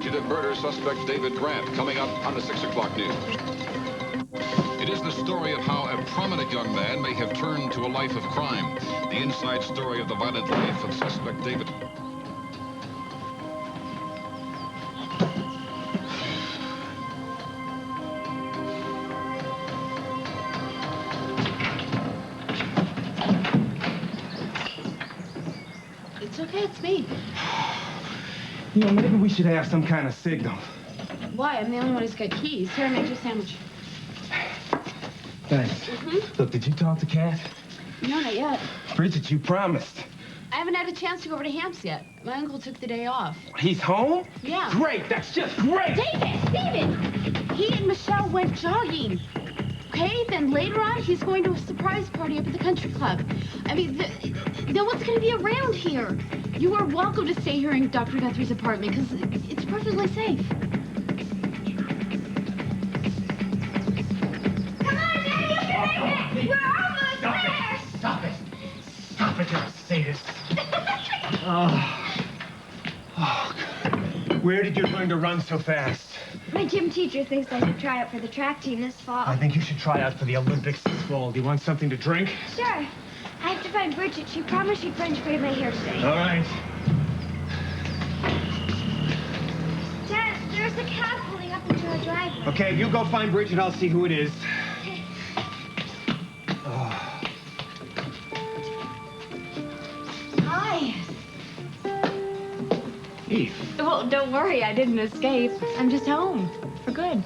Fugitive murder suspect David Grant, coming up on the 6 o'clock news. It is the story of how a prominent young man may have turned to a life of crime. The inside story of the violent life of suspect David. It's okay, it's me. You know, maybe we should have some kind of signal. Why? I'm the only one who's got keys. Here, I made you a sandwich. Thanks. Look, did you talk to Kat? No, not yet. Bridget, you promised. I haven't had a chance to go over to Hamp's yet. My uncle took the day off. He's home? Yeah. Great, that's just great! David! He and Michelle went jogging. Okay, then later on, he's going to a surprise party up at the country club. I mean, no one's going to be around here. You are welcome to stay here in Dr. Guthrie's apartment, because it's perfectly safe. Come on, Daddy, you can make it! We're almost there! Stop it! Stop it, you're a sadist. Oh, God. Where did you learn to run so fast? My gym teacher thinks I should try out for the track team this fall. I think you should try out for the Olympics this fall. Do you want something to drink? Sure. I have to find Bridget. She promised she'd French braid my hair today. All right. Dad, there's a cab pulling up into our driveway. Okay, you go find Bridget. I'll see who it is. Okay. Oh. Hi. Eve. Well, don't worry, I didn't escape. I'm just home. For good.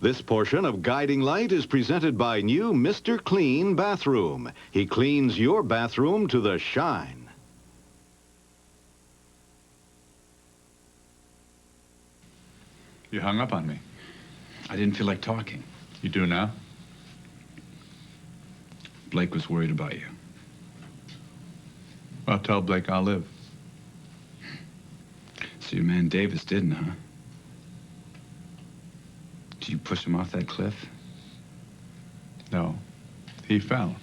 This portion of Guiding Light is presented by new Mr. Clean Bathroom. He cleans your bathroom to the shine. You hung up on me. I didn't feel like talking. You do now? Blake was worried about you. Well, tell Blake I'll live. So your man Davis didn't, huh? Did you push him off that cliff? No, he fell.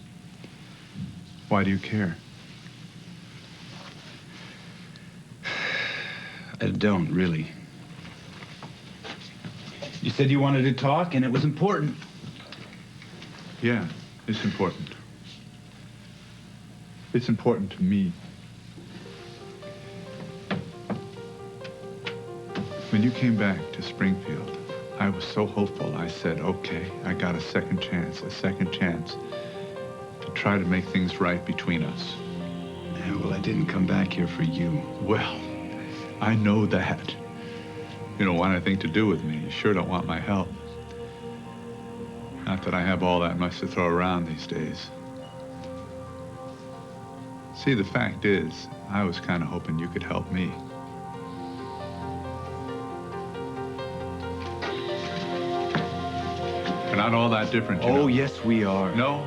Why do you care? I don't, really. You said you wanted to talk, and it was important. Yeah, it's important. It's important to me. When you came back to Springfield, I was so hopeful. I said, okay, I got a second chance to try to make things right between us. Yeah, well, I didn't come back here for you. Well, I know that. You don't want anything to do with me. You sure don't want my help. Not that I have all that much to throw around these days. See, the fact is, I was kind of hoping you could help me. We're not all that different, you know. Oh, yes, we are. No,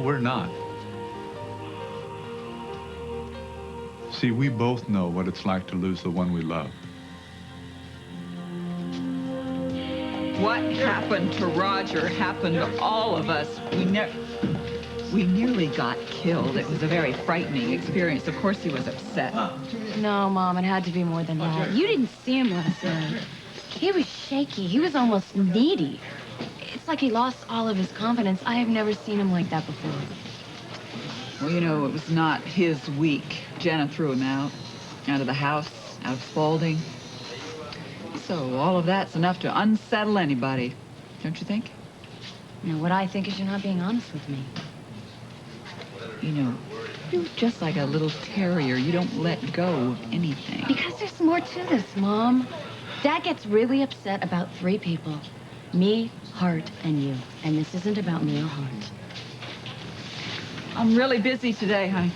we're not. See, we both know what it's like to lose the one we love. What happened to Roger happened to all of us. We nearly got killed. It was a very frightening experience. Of course he was upset. No, Mom, it had to be more than that. You didn't see him last night. He was shaky. He was almost needy. It's like he lost all of his confidence. I have never seen him like that before. Well, you know, it was not his week. Jenna threw him out of the house, out of Spalding. So all of that's enough to unsettle anybody, don't you think? You know, what I think is you're not being honest with me. You know, You're just like a little terrier. You don't let go of anything. Because there's more to this, Mom. Dad gets really upset about 3 people. Me, Hart, and you. And this isn't about me or Hart. I'm really busy today, honey.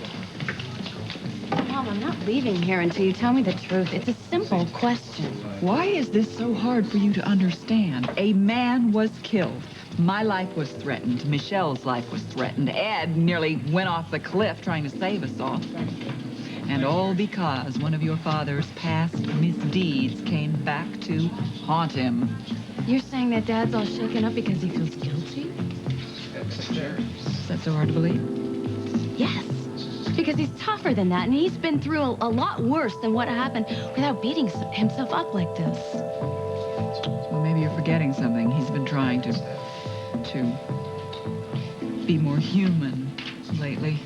Mom, I'm not leaving here until you tell me the truth. It's a simple question. Why is this so hard for you to understand? A man was killed. My life was threatened. Michelle's life was threatened. Ed nearly went off the cliff trying to save us all. And all because one of your father's past misdeeds came back to haunt him. You're saying that Dad's all shaken up because he feels guilty? Is that so hard to believe? Yes. Because he's tougher than that, and he's been through a lot worse than what happened without beating himself up like this. Well, maybe you're forgetting something. He's been trying to be more human lately.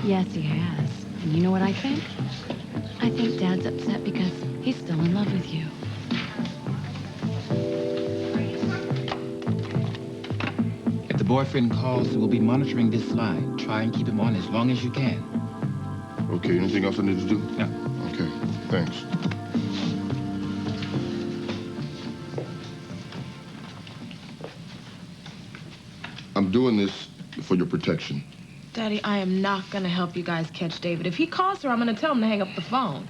Yes, he has. And you know what I think? I think Dad's upset because he's still in love with you. If the boyfriend calls, we'll be monitoring this line. Try and keep him on as long as you can. Okay, anything else I need to do? No. Okay, thanks. I'm doing this for your protection. Daddy, I am not gonna help you guys catch David. If he calls her, I'm gonna tell him to hang up the phone.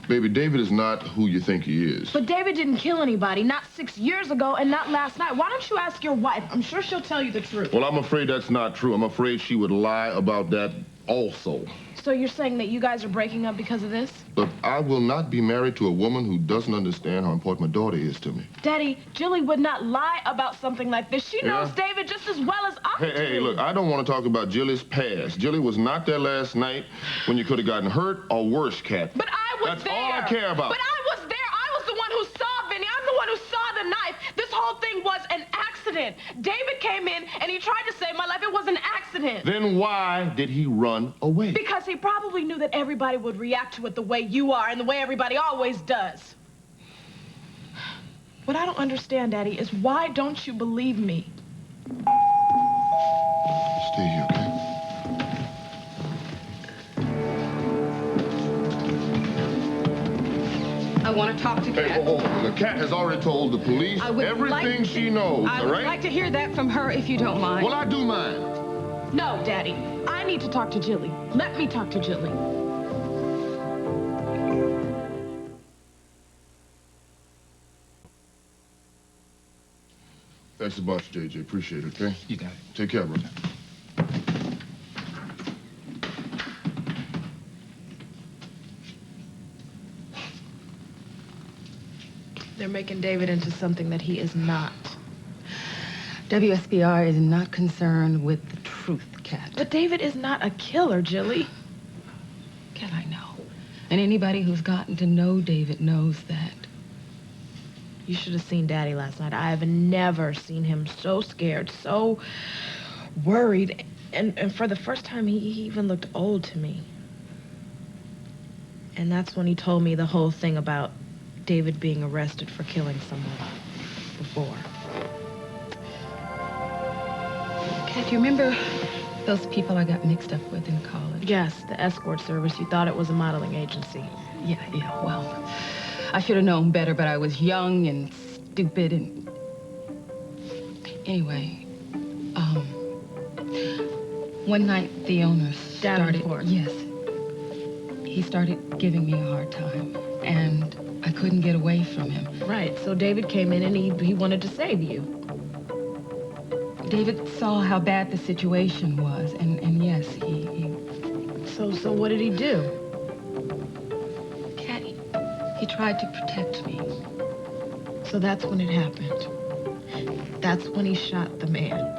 Baby, David is not who you think he is. But David didn't kill anybody, not 6 years ago and not last night. Why don't you ask your wife? I'm sure she'll tell you the truth. Well, I'm afraid that's not true. I'm afraid she would lie about that also. So you're saying that you guys are breaking up because of this? But I will not be married to a woman who doesn't understand how important my daughter is to me. Daddy, Jilly would not lie about something like this. She knows David just as well as I do. Hey, look, I don't want to talk about Jilly's past. Jilly was not there last night when you could have gotten hurt or worse, Kat. But I was there. That's all I care about. But I was there. I was the one who saw Vinny. I'm the one who saw the knife. This whole thing was an accident. David came in and he tried to save my life. It was an accident. Then why did he run away? Because he probably knew that everybody would react to it the way you are and the way everybody always does. What I don't understand, Daddy, is why don't you believe me? Stay here, okay? I want to talk to Kat. Hey, the Kat has already told the police everything she knows, I all would right? like to hear that from her if you don't mind. Well, I do mind. No, Daddy. I need to talk to Jilly. Let me talk to Jilly. Thanks a bunch, JJ. Appreciate it, okay? You got it. Take care, bro. They're making David into something that he is not. WSBR is not concerned with the truth, Kat. But David is not a killer, Jilly. Kat, I know. And anybody who's gotten to know David knows that. You should have seen Daddy last night. I have never seen him so scared, so worried. And for the first time, he even looked old to me. And that's when he told me the whole thing about David being arrested for killing someone before. Kat, do you remember those people I got mixed up with in college? Yes, the escort service. You thought it was a modeling agency. Yeah, well, I should have known better, but I was young and stupid and... Anyway, one night the owner started... Davenport. Yes. He started giving me a hard time, and I couldn't get away from him. Right, so David came in and he wanted to save you. David saw how bad the situation was, and yes, he... So what did he do? Kat, he tried to protect me. So that's when it happened. That's when he shot the man.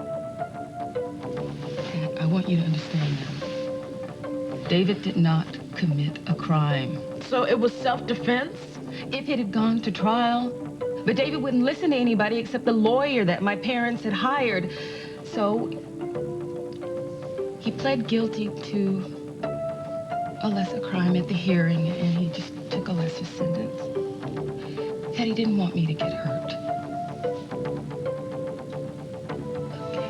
Kat, I want you to understand now. David did not commit a crime. So it was self-defense? If it had gone to trial, but David wouldn't listen to anybody except the lawyer that my parents had hired. So he pled guilty to a lesser crime at the hearing, and he just took a lesser sentence. Kat, he didn't want me to get hurt. Okay.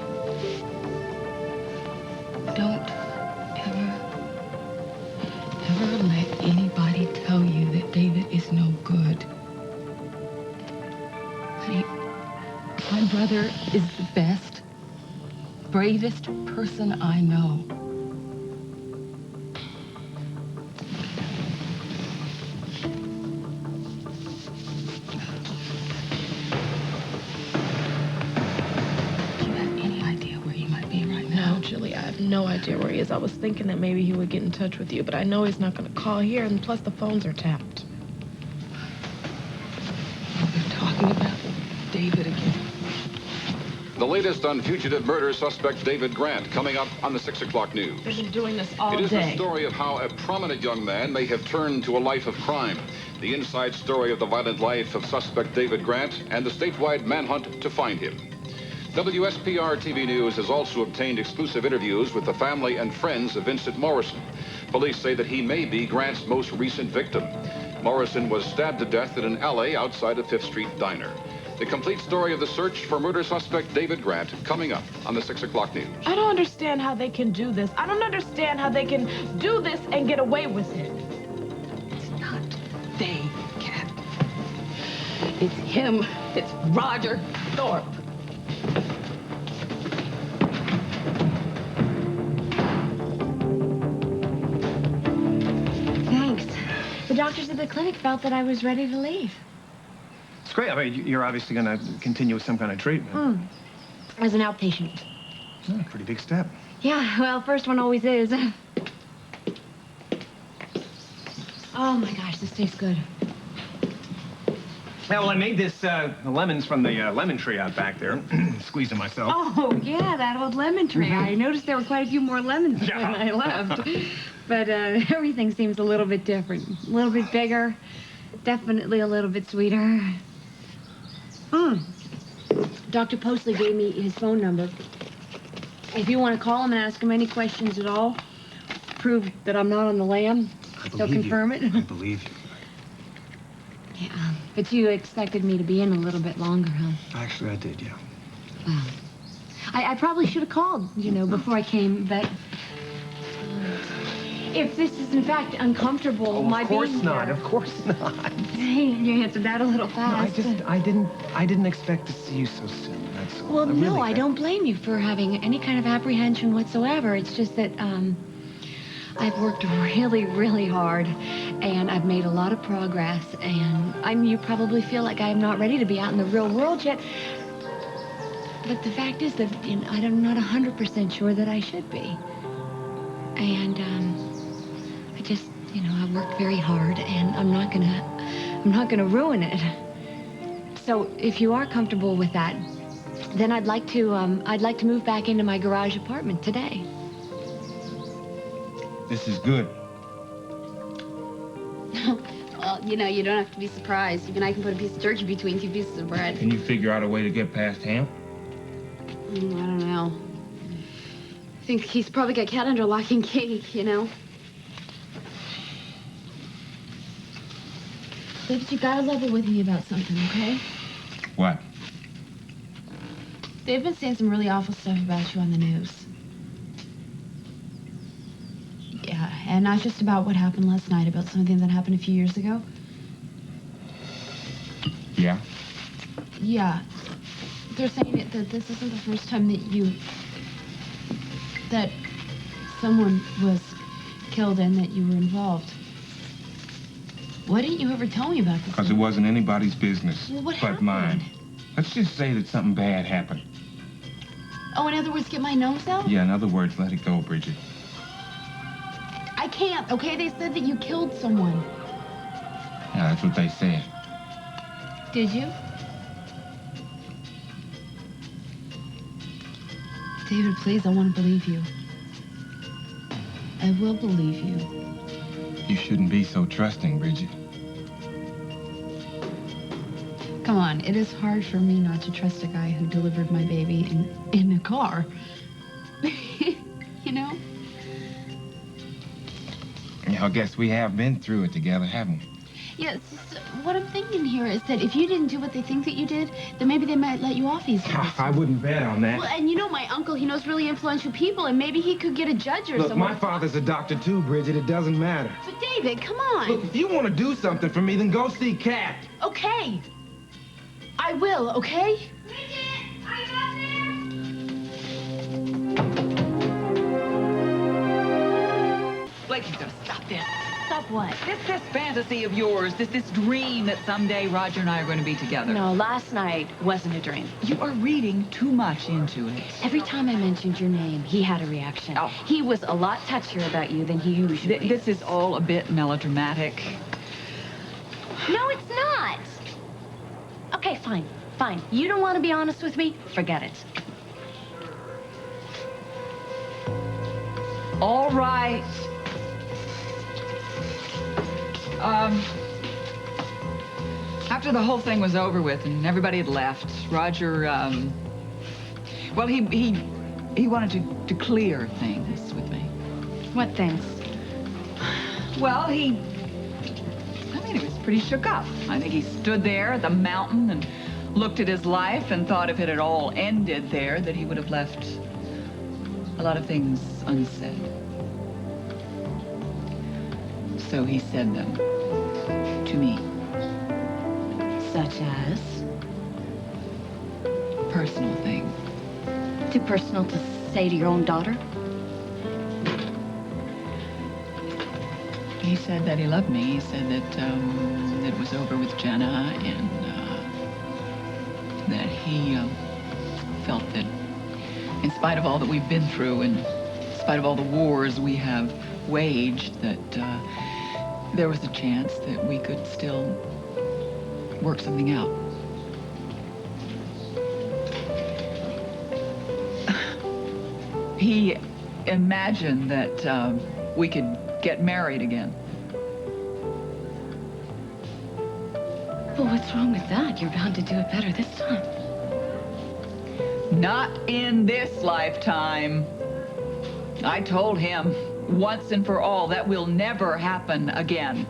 bravest person I know. Do you have any idea where he might be right now? No, Julie, I have no idea where he is. I was thinking that maybe he would get in touch with you, but I know he's not going to call here, and plus the phones are tapped. They're talking about David again. The latest on fugitive murder suspect David Grant coming up on the 6 o'clock news. They've been doing this all day. It is the story of how a prominent young man may have turned to a life of crime. The inside story of the violent life of suspect David Grant and the statewide manhunt to find him. WSPR TV News has also obtained exclusive interviews with the family and friends of Vincent Morrison. Police say that he may be Grant's most recent victim. Morrison was stabbed to death in an alley outside a 5th Street diner. The complete story of the search for murder suspect David Grant coming up on the 6 o'clock news. I don't understand how they can do this. I don't understand how they can do this and get away with it. It's not they, Cat. It's him. It's Roger Thorpe. Thanks. The doctors at the clinic felt that I was ready to leave. It's great. I mean, you're obviously going to continue with some kind of treatment. As an outpatient. Yeah, pretty big step. Yeah, well, first one always is. Oh my gosh, this tastes good. Yeah, well, I made this lemons from the lemon tree out back there. Squeezing myself. Oh, yeah, that old lemon tree. I noticed there were quite a few more lemons when I left. But everything seems a little bit different. A little bit bigger. Definitely a little bit sweeter. Dr. Postley gave me his phone number. If you want to call him and ask him any questions at all, prove that I'm not on the lam, he'll confirm it. I believe you. Yeah, but you expected me to be in a little bit longer, huh? Actually, I did, yeah. Well, I probably should have called, you know, before I came, but if this is in fact uncomfortable, my being Of course not. here- Of course not. Hey, you answered that a little No, fast. I didn't expect to see you so soon. That's all. Well, no, really I don't blame you for having any kind of apprehension whatsoever. It's just that, I've worked really, really hard, and I've made a lot of progress, and you probably feel like I'm not ready to be out in the real world yet. But the fact is that, you know, I'm not 100% sure that I should be. And, I just, you know, I've worked very hard, and I'm not gonna ruin it. So if you are comfortable with that, then I'd like to move back into my garage apartment today. This is good. Well, you know, you don't have to be surprised. Even I can put a piece of turkey between 2 pieces of bread. Can you figure out a way to get past him? I don't know. I think he's probably got cat under lock and key, you know? David, you gotta level with me about something, okay? What? They've been saying some really awful stuff about you on the news. Yeah, and not just about what happened last night, about something that happened a few years ago. Yeah? Yeah. They're saying that this isn't the first time that someone was killed and that you were involved. Why didn't you ever tell me about this? Because it wasn't anybody's business Well, what but happened? mine. Let's just say that something bad happened. Oh, in other words, get my nose out? Yeah, in other words, let it go, Bridget. I can't, okay? They said that you killed someone. Yeah, that's what they said. Did you? David, please, I want to believe you. I will believe you. You shouldn't be so trusting, Bridget. Come on, it is hard for me not to trust a guy who delivered my baby in a car. You know? Yeah, I guess we have been through it together, haven't we? Yeah, what I'm thinking here is that if you didn't do what they think that you did, then maybe they might let you off easy. I wouldn't bet on that. Well, and you know my uncle, he knows really influential people, and maybe he could get a judge or Look, someone. my father's a doctor too, Bridget. It doesn't matter. But David, come on. Look, if you want to do something for me, then go see Kat. Okay. I will, okay? Bridget, are you out there? Blake, you've got to stop this. Stop what? This fantasy of yours, this dream that someday Roger and I are going to be together. No, last night wasn't a dream. You are reading too much into it. Every time I mentioned your name, he had a reaction. Oh. He was a lot touchier about you than he usually is. This is all a bit melodramatic. No, it's not. Okay, fine. Fine. You don't want to be honest with me? Forget it. All right. After the whole thing was over with and everybody had left, Roger, well, he wanted to clear things with me. What things? Well, he was pretty shook up. I think he stood there at the mountain and looked at his life and thought if it had all ended there, that he would have left a lot of things unsaid. So he said them to me. Such as? Personal things. Too personal to say to your own daughter? He said that he loved me. He said that it was over with Jenna and that he felt that in spite of all that we've been through and in spite of all the wars we have waged, that there was a chance that we could still work something out. He imagined that we could get married again. Well, what's wrong with that? You're bound to do it better this time. Not in this lifetime. I told him once and for all that will never happen again.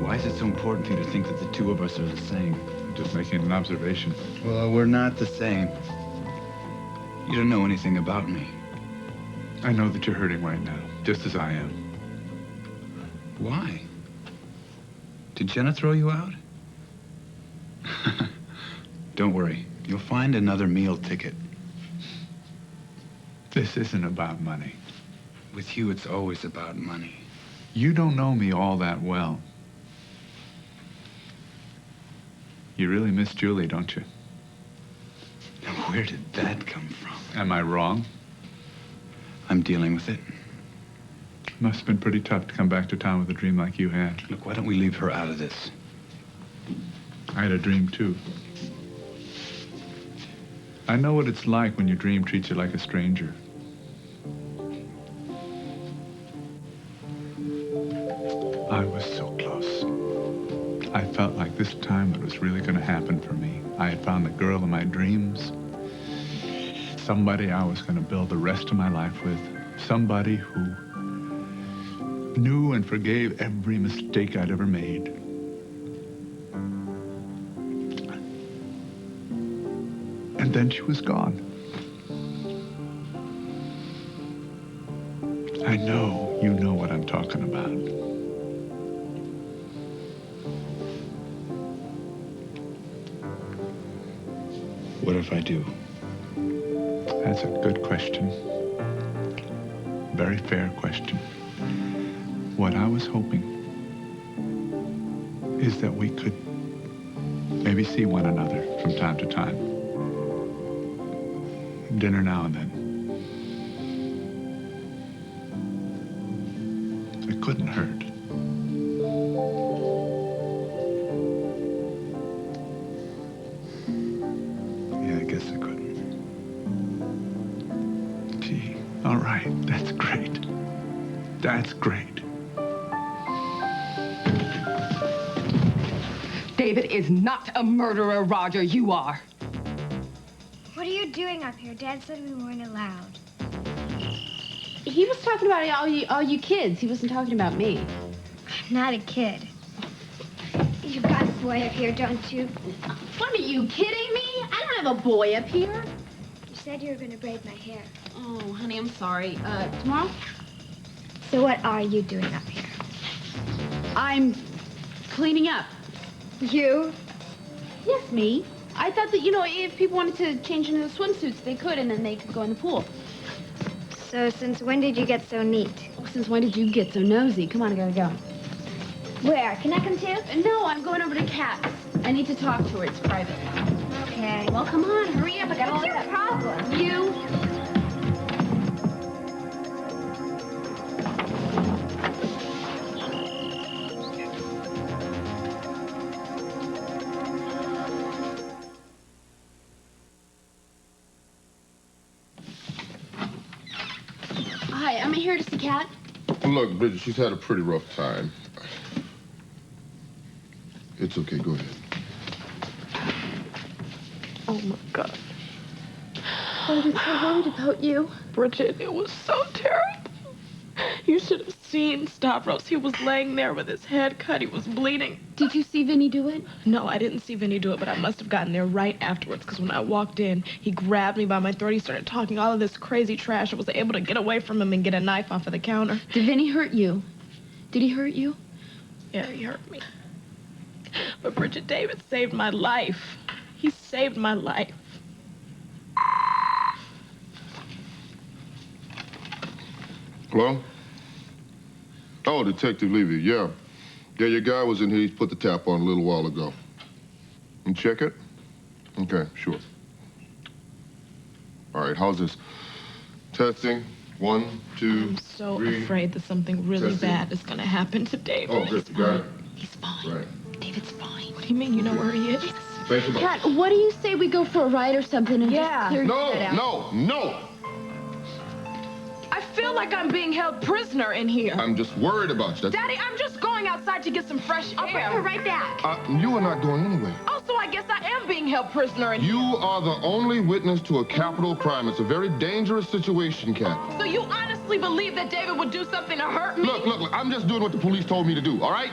Why is it so important for you to think that the two of us are the same? I'm just making an observation. Well, we're not the same. You don't know anything about me. I know that you're hurting right now, just as I am. Why? Did Jenna throw you out? Don't worry. You'll find another meal ticket. This isn't about money. With you, it's always about money. You don't know me all that well. You really miss Julie, don't you? Now, where did that come from? Am I wrong? I'm dealing with it. Must have been pretty tough to come back to town with a dream like you had. Look, why don't we leave her out of this? I had a dream, too. I know what it's like when your dream treats you like a stranger. I was so close. I felt like this time it was really going to happen for me. I had found the girl of my dreams. Somebody I was going to build the rest of my life with. Somebody who knew and forgave every mistake I'd ever made. And then she was gone. I know you know what I'm talking about. What if I do? That's a good question. Very fair question. What I was hoping is that we could maybe see one another from time to time. Dinner now and then. It couldn't hurt. Yeah, I guess it couldn't. Gee, all right, that's great. That's great. David is not a murderer, Roger. You are. What are you doing up here? Dad said we weren't allowed. He was talking about all you kids. He wasn't talking about me. I'm not a kid. You've got a boy up here, don't you? What, are you kidding me? I don't have a boy up here. You said you were going to braid my hair. Oh, honey, I'm sorry. Tomorrow? So what are you doing up here? I'm cleaning up. You? Yes, me. I thought that, if people wanted to change into swimsuits, they could, and then they could go in the pool. So since when did you get so neat? Since when did you get so nosy? Come on, I gotta go. Where? Can I come too? No, I'm going over to Kat's. I need to talk to her. It's private. Okay. Well, come on, hurry up. I gotta What's look your up. problem? You. Hi, I'm here to see Kat. Look, Bridget, she's had a pretty rough time. It's okay, go ahead. Oh, my God. I was so worried about you. Bridget, it was so terrible. You should have seen Stavros. He was laying there with his head cut. He was bleeding. Did you see Vinny do it? No, I didn't see Vinny do it, but I must have gotten there right afterwards, because when I walked in, he grabbed me by my throat. He started talking all of this crazy trash. I was able to get away from him and get a knife off of the counter. Did Vinny hurt you? Did he hurt you? Yeah, he hurt me. But Bridget, David saved my life. He saved my life. Hello? Oh, Detective Levy, yeah. Yeah, your guy was in here. He's put the tap on a little while ago. And check it? Okay, sure. All right, how's this? Testing. 1, 2, I'm so afraid that something really Testing. bad is going to happen to David. Oh, good. You got it? He's fine. Right. David's fine. What do you mean? You know where he is? Thanks a lot. Kat, what do you say we go for a ride or something and just clear your head out? No. I feel like I'm being held prisoner in here. I'm just worried about you. Daddy, I'm just going outside to get some fresh I'll bring air. her right back. You are not going anywhere. Also, I guess I am being held prisoner in here. You are the only witness to a capital crime. It's a very dangerous situation, Kat. So you honestly believe that David would do something to hurt me? Look, I'm just doing what the police told me to do, all right?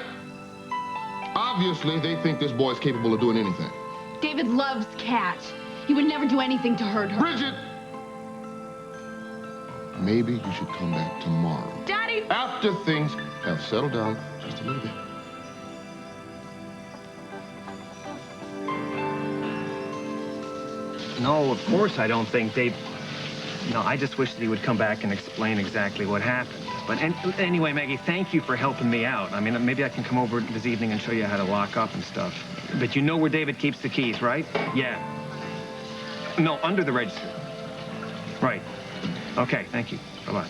Obviously, they think this boy is capable of doing anything. David loves Kat. He would never do anything to hurt her. Bridget! Maybe you should come back tomorrow. Daddy! After things have settled down just a little bit. No, of course I don't think Dave... No, I just wish that he would come back and explain exactly what happened. But anyway, Maggie, thank you for helping me out. I mean, maybe I can come over this evening and show you how to lock up and stuff. But you know where David keeps the keys, right? Yeah. No, under the register. Right. Okay, thank you. Bye-bye.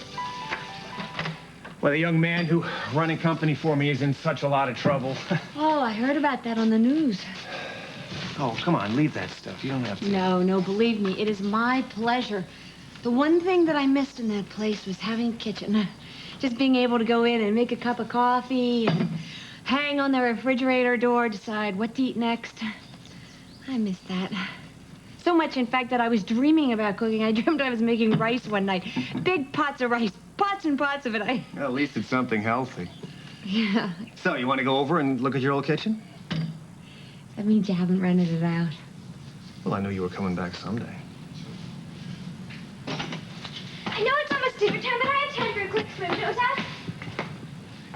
Well, the young man who running company for me is in such a lot of trouble. Oh, I heard about that on the news. Oh, come on, leave that stuff. You don't have to. No, believe me, it is my pleasure. The one thing that I missed in that place was having a kitchen. Just being able to go in and make a cup of coffee and hang on the refrigerator door, decide what to eat next. I miss that. So much, in fact, that I was dreaming about cooking. I dreamed I was making rice one night. Big pots of rice, pots and pots of it. Well, at least it's something healthy. Yeah. So, you want to go over and look at your old kitchen? That means you haven't rented it out. Well, I knew you were coming back someday. I know it's almost dinner time, but I have time for a quick swim. What's that?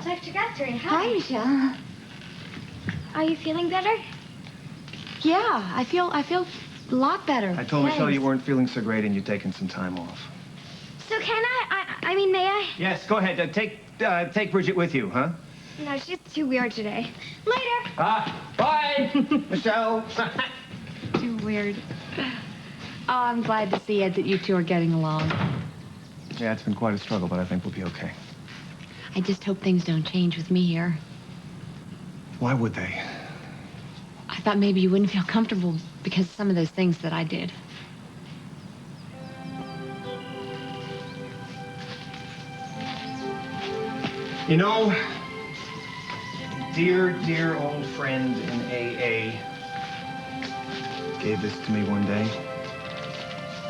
Dr. Guthrie, Hi, Michelle. Are you feeling better? Yeah, I feel a lot better. I told Michelle Thanks. you weren't feeling so great and you'd taken some time off. So can I mean, may I? Yes, go ahead. Take Bridget with you, huh? No, she's too weird today. Later. Bye, Michelle. Too weird. Oh, I'm glad to see, Ed, that you two are getting along. Yeah, it's been quite a struggle, but I think we'll be okay. I just hope things don't change with me here. Why would they? I thought maybe you wouldn't feel comfortable because of some of those things that I did. You know, dear old friend in AA gave this to me one day.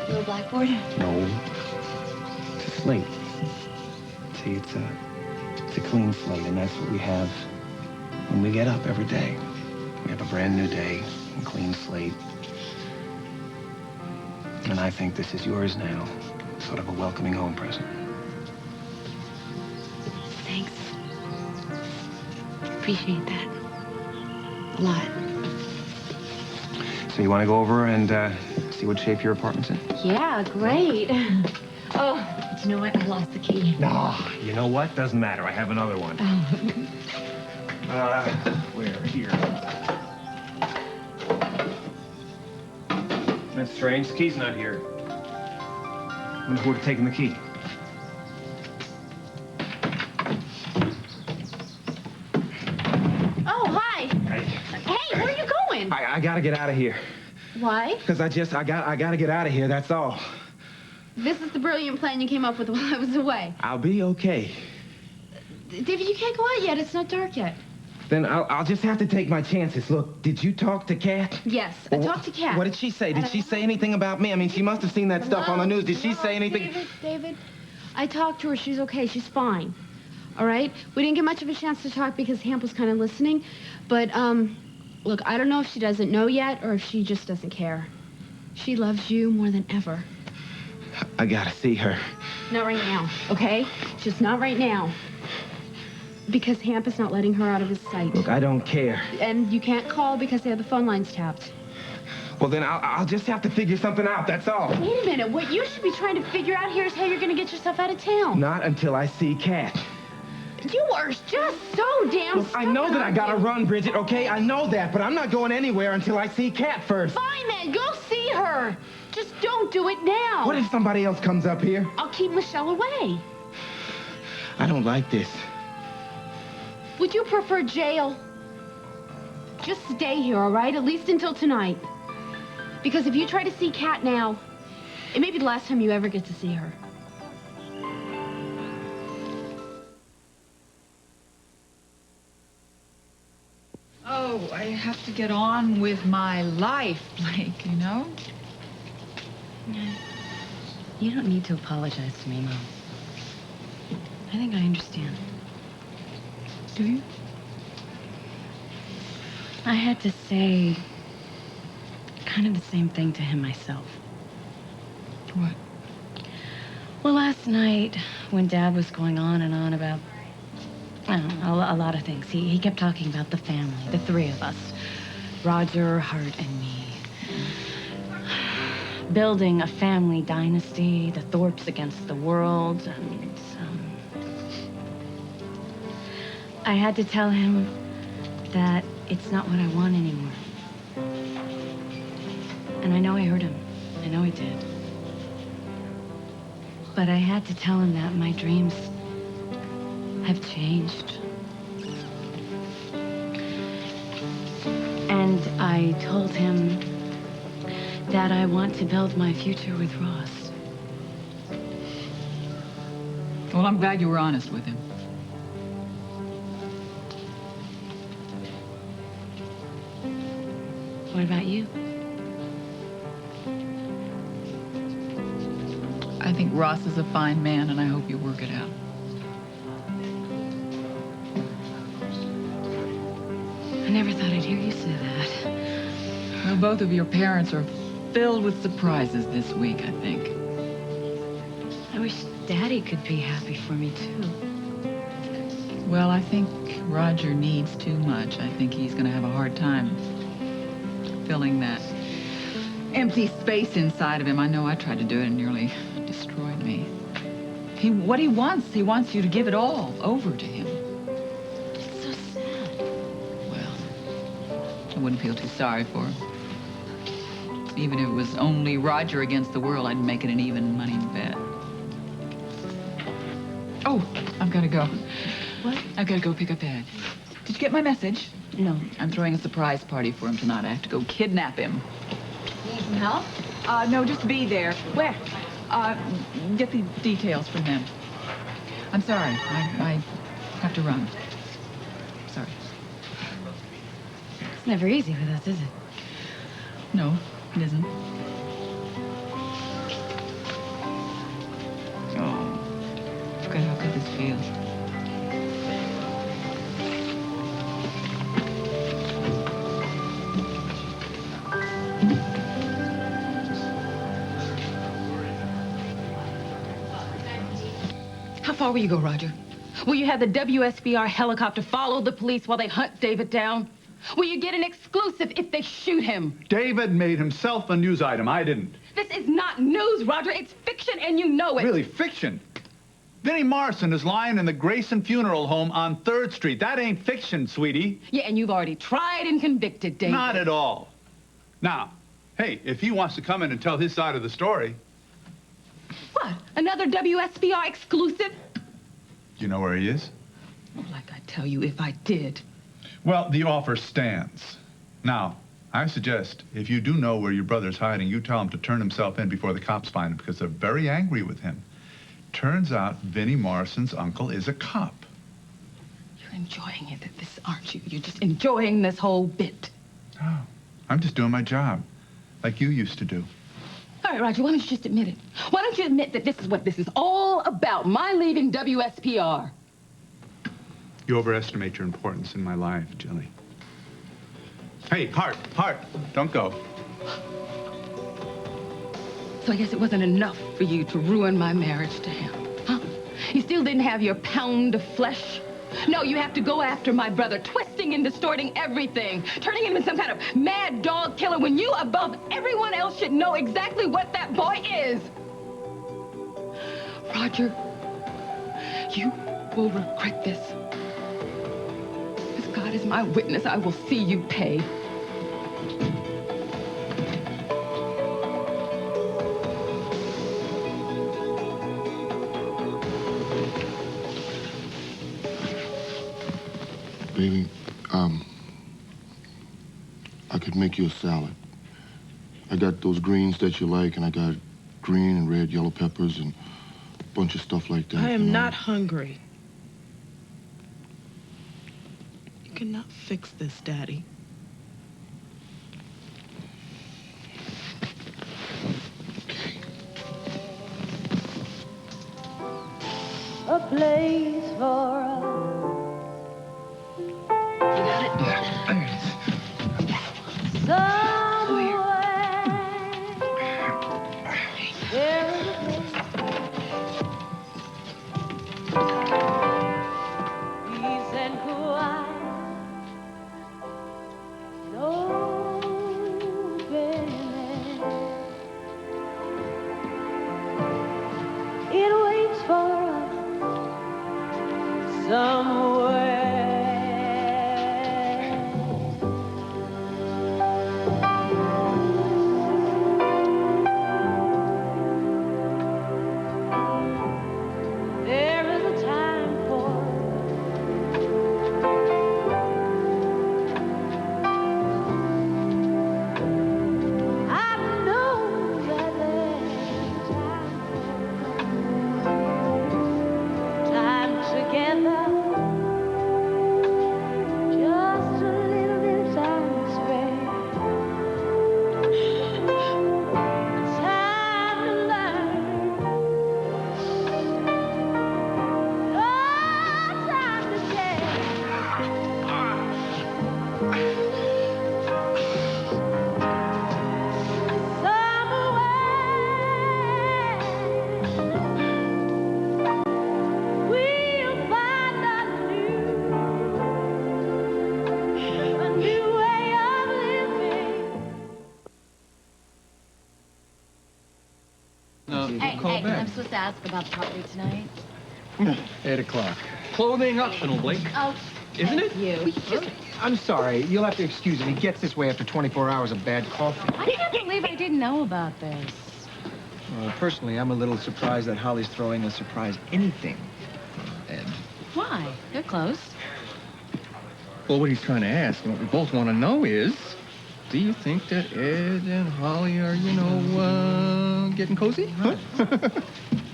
Little blackboard? No. It's a slate. See, it's a clean slate, and that's what we have when we get up every day. We have a brand new day, a clean slate. And I think this is yours now, sort of a welcoming home present. Thanks. Appreciate that. A lot. So you want to go over and see what shape your apartment's in? Yeah, great. Oh, you know what? I lost the key. No, you know what? Doesn't matter. I have another one. Where? Here. That's strange. The key's not here. I wonder who would have taken the key. Oh, hi. Hey, where are you going? I gotta get out of here. Why? Because I gotta get out of here, that's all. This is the brilliant plan you came up with while I was away. I'll be okay. David, you can't go out yet. It's not dark yet. Then I'll just have to take my chances. Look, did you talk to Kat? Yes, I talked to Kat. What did she say? Did she say anything about me? I mean, she must have seen that stuff on the news. Did she say anything? David, I talked to her. She's okay. She's fine. All right? We didn't get much of a chance to talk because Hamp was kind of listening. But, look, I don't know if she doesn't know yet or if she just doesn't care. She loves you more than ever. I gotta see her. Not right now, okay? Just not right now. Because Hamp is not letting her out of his sight. Look, I don't care. And you can't call because they have the phone lines tapped. Well, then I'll just have to figure something out, that's all. Wait a minute. What you should be trying to figure out here is how you're going to get yourself out of town. Not until I see Kat. You are just so damn Look, I know that I gotta run, Bridget, okay? I know that, but I'm not going anywhere until I see Kat first. Fine, then. Go see her. Just don't do it now. What if somebody else comes up here? I'll keep Michelle away. I don't like this. Would you prefer jail? Just stay here, all right? At least until tonight. Because if you try to see Kat now, it may be the last time you ever get to see her. Oh, I have to get on with my life, Blake, you know? You don't need to apologize to me, Mom. I think I understand. Do you? I had to say kind of the same thing to him myself. What? Well, last night, when Dad was going on and on about, I don't know, a lot of things, he kept talking about the family, the three of us, Roger, Hart, and me. Building a family dynasty, the Thorpes against the world, and I had to tell him that it's not what I want anymore. And I know I hurt him. I know I did. But I had to tell him that my dreams have changed. And I told him that I want to build my future with Ross. Well, I'm glad you were honest with him. What about you? I think Ross is a fine man, and I hope you work it out. I never thought I'd hear you say that. Well, both of your parents are filled with surprises this week, I think. I wish Daddy could be happy for me, too. Well, I think Roger needs too much. I think he's going to have a hard time filling that empty space inside of him. I know I tried to do it and nearly destroyed me. What he wants you to give it all over to him. It's so sad. Well, I wouldn't feel too sorry for him. Even if it was only Roger against the world, I'd make it an even money bet. Oh, I've got to go. What? I've got to go pick up Dad. Did you get my message? No. I'm throwing a surprise party for him tonight. I have to go kidnap him. Need some help? No, just be there. Where? Get the details from them. I'm sorry. I have to run. Sorry. It's never easy with us, is it? No, it isn't. Oh, forgot how good this feels. How far will you go, Roger? Will you have the WSBR helicopter follow the police while they hunt David down? Will you get an exclusive if they shoot him? David made himself a news item. I didn't. This is not news, Roger. It's fiction, and you know it. Really, fiction? Vinnie Morrison is lying in the Grayson Funeral Home on 3rd Street. That ain't fiction, sweetie. Yeah, and you've already tried and convicted David. Not at all. Now, hey, if he wants to come in and tell his side of the story. What? Another WSBR exclusive? You know where he is? Oh, like I tell you, if I did. Well, the offer stands. Now, I suggest if you do know where your brother's hiding, you tell him to turn himself in before the cops find him because they're very angry with him. Turns out Vinnie Morrison's uncle is a cop. You're enjoying it, this, aren't you? You're just enjoying this whole bit. Oh, I'm just doing my job, like you used to do. All right, Roger, why don't you just admit it? Why don't you admit that this is what this is all about, my leaving WSPR? You overestimate your importance in my life, Jilly. Hey, Hart, don't go. So I guess it wasn't enough for you to ruin my marriage to him, huh? You still didn't have your pound of flesh? No, you have to go after my brother, twisting and distorting everything, turning him into some kind of mad dog killer when you, above everyone else, should know exactly what that boy is. Roger, you will regret this. As God is my witness, I will see you pay. Baby, I could make you a salad. I got those greens that you like, and I got green and red, yellow peppers, and a bunch of stuff like that. I am you know? not hungry. You cannot fix this, Daddy. A place for us. I'm supposed to ask about the property tonight. 8 o'clock. Clothing optional, Blake. Oh, Isn't it? you. I'm sorry. You'll have to excuse him. He gets this way after 24 hours of bad coffee. I can't believe I didn't know about this. Personally, I'm a little surprised that Holly's throwing a surprise anything, Ed. Why? They're close. Well, what he's trying to ask, and what we both want to know is, do you think that Ed and Holly are, getting cozy? Huh?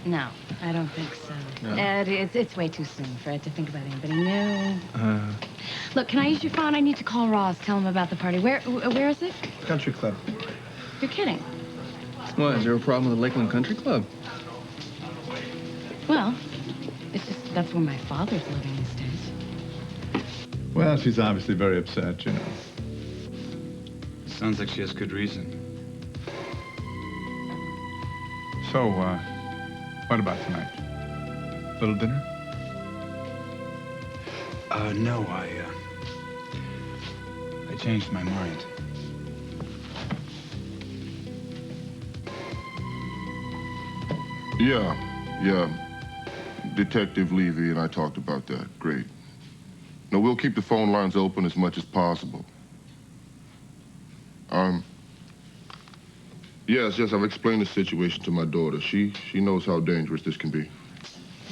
No, I don't think so. No. Ed, it's way too soon for Ed to think about anybody new. Look, can I use your phone? I need to call Ross, tell him about the party. Where is it? Country club. You're kidding. What, is there a problem with the Lakeland Country Club? Well, it's just that's where my father's living these days. Well, she's obviously very upset, Sounds like she has good reason. So, what about tonight? Little dinner? No, I changed my mind. Yeah. Detective Levy and I talked about that. Great. Now, we'll keep the phone lines open as much as possible. Yes, I've explained the situation to my daughter. She knows how dangerous this can be.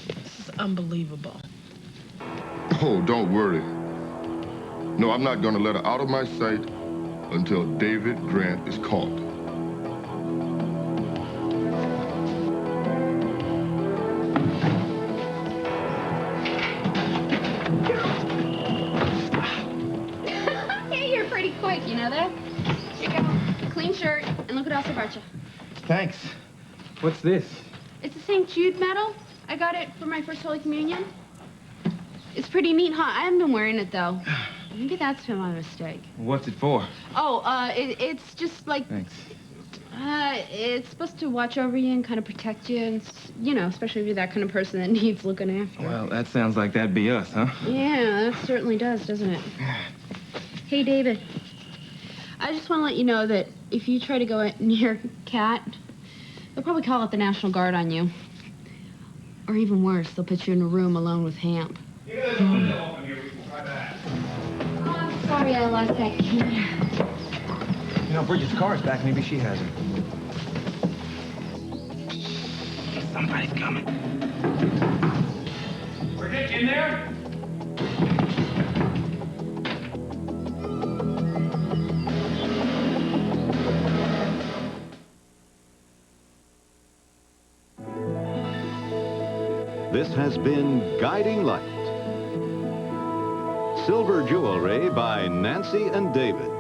This is unbelievable. Oh, don't worry. No, I'm not gonna let her out of my sight until David Grant is caught. Hey, you're pretty quick, you know that? Here you go. Clean shirt, and look what else I brought you. Thanks. What's this? It's a St. Jude medal. I got it for my first Holy Communion. It's pretty neat, huh? I haven't been wearing it, though. Maybe that's been my mistake. What's it for? Oh, it's just like... Thanks. It's supposed to watch over you and kind of protect you, and, you know, especially if you're that kind of person that needs looking after. Well, that sounds like that'd be us, huh? Yeah, that certainly does, doesn't it? Hey, David. I just want to let you know that if you try to go near Kat, they'll probably call out the National Guard on you. Or even worse, they'll put you in a room alone with Hamp. Oh, I'm sorry I lost that key. You know, Bridget's car's back. Maybe she has it. Somebody's coming. Bridget, in there? This has been Guiding Light. Silver Jewelry by Nancy and David.